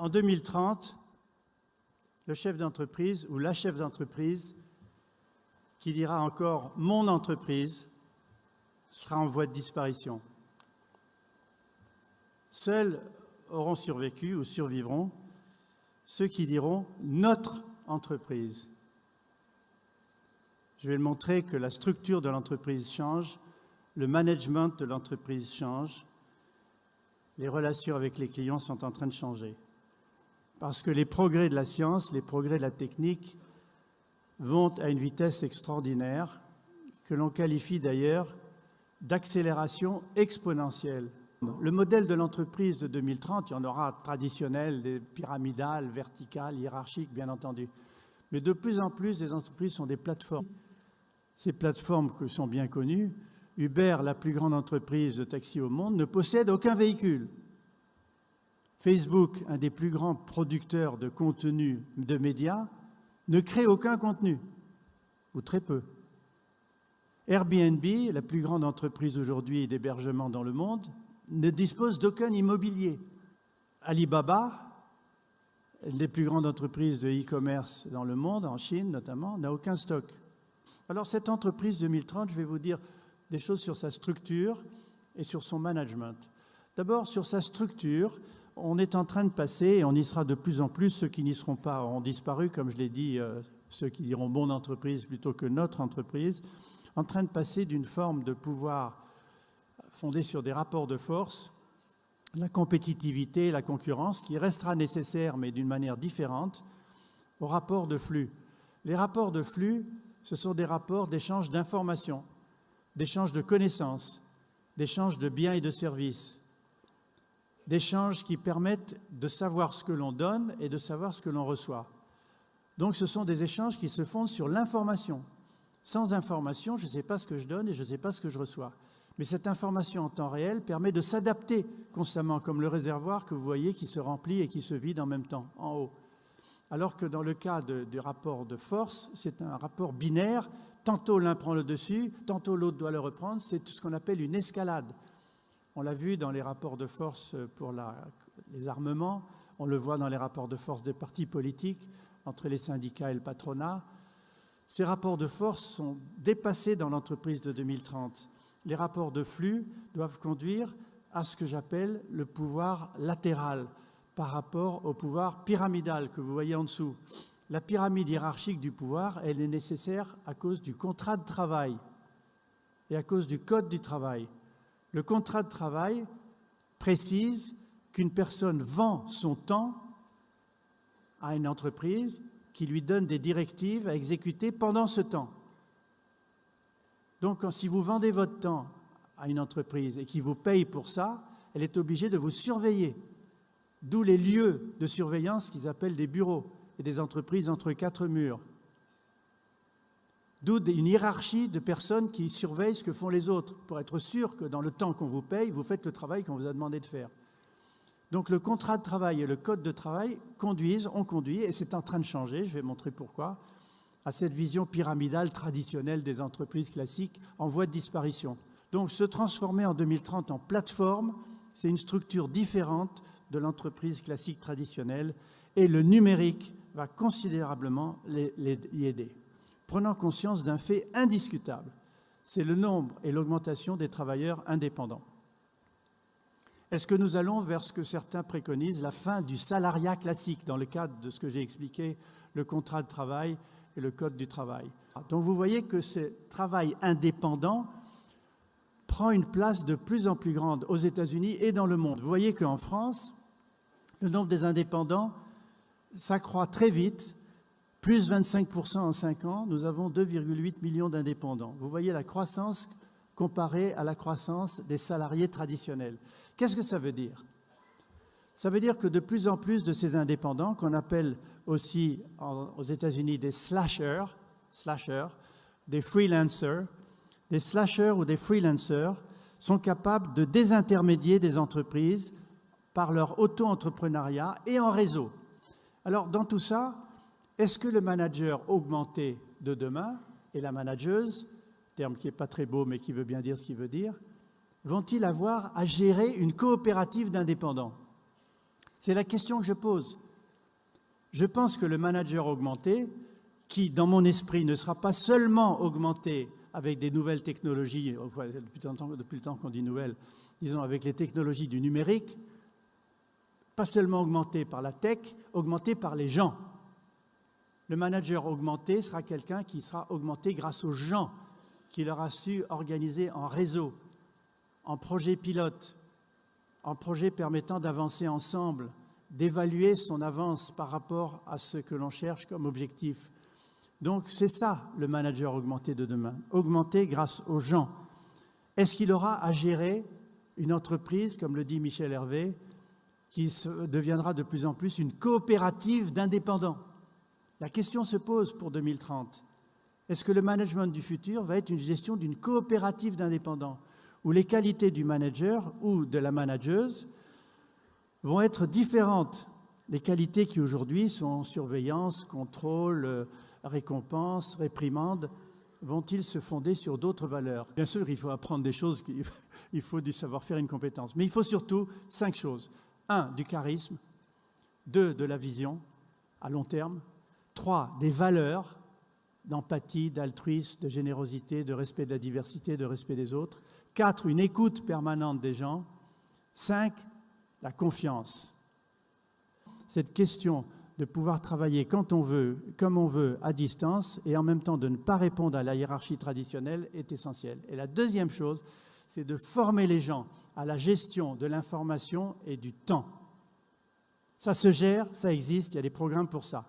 en 2030, le chef d'entreprise ou la chef d'entreprise qui dira encore « mon entreprise » sera en voie de disparition. Seuls auront survécu ou survivront ceux qui diront « notre entreprise ». Je vais le montrer que la structure de l'entreprise change, le management de l'entreprise change, les relations avec les clients sont en train de changer. Parce que les progrès de la science, les progrès de la technique vont à une vitesse extraordinaire, que l'on qualifie d'ailleurs d'accélération exponentielle. Le modèle de l'entreprise de 2030, il y en aura traditionnel, des pyramidales, verticales, hiérarchiques, bien entendu. Mais de plus en plus, les entreprises sont des plateformes. Ces plateformes que sont bien connues, Uber, la plus grande entreprise de taxi au monde, ne possède aucun véhicule. Facebook, un des plus grands producteurs de contenu de médias, ne crée aucun contenu, ou très peu. Airbnb, la plus grande entreprise aujourd'hui d'hébergement dans le monde, ne dispose d'aucun immobilier. Alibaba, une des plus grandes entreprises de e-commerce dans le monde, en Chine notamment, n'a aucun stock. Alors cette entreprise 2030, je vais vous dire des choses sur sa structure et sur son management. D'abord, sur sa structure, on est en train de passer, et on y sera de plus en plus, ceux qui n'y seront pas auront disparu, comme je l'ai dit, ceux qui diront « mon entreprise » plutôt que « notre entreprise », en train de passer d'une forme de pouvoir fondée sur des rapports de force, la compétitivité, la concurrence, qui restera nécessaire, mais d'une manière différente, aux rapports de flux. Les rapports de flux, ce sont des rapports d'échange d'informations, d'échange de connaissances, d'échange de biens et de services, d'échanges qui permettent de savoir ce que l'on donne et de savoir ce que l'on reçoit. Donc ce sont des échanges qui se fondent sur l'information. Sans information, je ne sais pas ce que je donne et je ne sais pas ce que je reçois. Mais cette information en temps réel permet de s'adapter constamment, comme le réservoir que vous voyez qui se remplit et qui se vide en même temps, en haut. Alors que dans le cas du rapport de force, c'est un rapport binaire. Tantôt l'un prend le dessus, tantôt l'autre doit le reprendre. C'est ce qu'on appelle une escalade. On l'a vu dans les rapports de force pour les armements, on le voit dans les rapports de force des partis politiques, entre les syndicats et le patronat. Ces rapports de force sont dépassés dans l'entreprise de 2030. Les rapports de flux doivent conduire à ce que j'appelle le pouvoir latéral par rapport au pouvoir pyramidal que vous voyez en dessous. La pyramide hiérarchique du pouvoir, elle est nécessaire à cause du contrat de travail et à cause du code du travail. Le contrat de travail précise qu'une personne vend son temps à une entreprise qui lui donne des directives à exécuter pendant ce temps. Donc, si vous vendez votre temps à une entreprise et qui vous paye pour ça, elle est obligée de vous surveiller. D'où les lieux de surveillance qu'ils appellent des bureaux et des entreprises entre quatre murs. D'où une hiérarchie de personnes qui surveillent ce que font les autres pour être sûr que dans le temps qu'on vous paye, vous faites le travail qu'on vous a demandé de faire. Donc le contrat de travail et le code de travail ont conduit, et c'est en train de changer, je vais montrer pourquoi, à cette vision pyramidale traditionnelle des entreprises classiques en voie de disparition. Donc se transformer en 2030 en plateforme, c'est une structure différente de l'entreprise classique traditionnelle, et le numérique va considérablement y aider. Prenant conscience d'un fait indiscutable, c'est le nombre et l'augmentation des travailleurs indépendants. Est-ce que nous allons vers ce que certains préconisent, la fin du salariat classique, dans le cadre de ce que j'ai expliqué, le contrat de travail et le code du travail? Donc vous voyez que ce travail indépendant prend une place de plus en plus grande aux États-Unis et dans le monde. Vous voyez qu'en France, le nombre des indépendants s'accroît très vite, plus 25% en 5 ans, nous avons 2,8 millions d'indépendants. Vous voyez la croissance comparée à la croissance des salariés traditionnels. Qu'est-ce que ça veut dire? Ça veut dire que de plus en plus de ces indépendants, qu'on appelle aussi aux États-Unis des slashers, des freelancers, des slashers ou des freelancers sont capables de désintermédier des entreprises par leur auto-entrepreneuriat et en réseau. Alors, dans tout ça, est-ce que le manager augmenté de demain et la manageuse, terme qui n'est pas très beau mais qui veut bien dire ce qu'il veut dire, vont-ils avoir à gérer une coopérative d'indépendants? C'est la question que je pose. Je pense que le manager augmenté, qui, dans mon esprit, ne sera pas seulement augmenté avec des nouvelles technologies, depuis le temps qu'on dit nouvelles, disons avec les technologies du numérique, pas seulement augmenté par la tech, augmenté par les gens. Le manager augmenté sera quelqu'un qui sera augmenté grâce aux gens qu'il aura su organiser en réseau, en projet pilote, en projet permettant d'avancer ensemble, d'évaluer son avance par rapport à ce que l'on cherche comme objectif. Donc c'est ça le manager augmenté de demain, augmenté grâce aux gens. Est-ce qu'il aura à gérer une entreprise, comme le dit Michel Hervé, qui deviendra de plus en plus une coopérative d'indépendants? La question se pose pour 2030. Est-ce que le management du futur va être une gestion d'une coopérative d'indépendants, où les qualités du manager ou de la manageuse vont être différentes? Les qualités qui aujourd'hui sont surveillance, contrôle, récompense, réprimande, vont-ils se fonder sur d'autres valeurs? Bien sûr, il faut apprendre des choses, il faut du savoir-faire, une compétence. Mais il faut surtout 5 choses. 1, du charisme. 2, de la vision à long terme. 3, des valeurs d'empathie, d'altruisme, de générosité, de respect de la diversité, de respect des autres. 4, une écoute permanente des gens. 5, la confiance. Cette question de pouvoir travailler quand on veut, comme on veut, à distance, et en même temps de ne pas répondre à la hiérarchie traditionnelle est essentielle. Et la deuxième chose, c'est de former les gens à la gestion de l'information et du temps. Ça se gère, ça existe, il y a des programmes pour ça.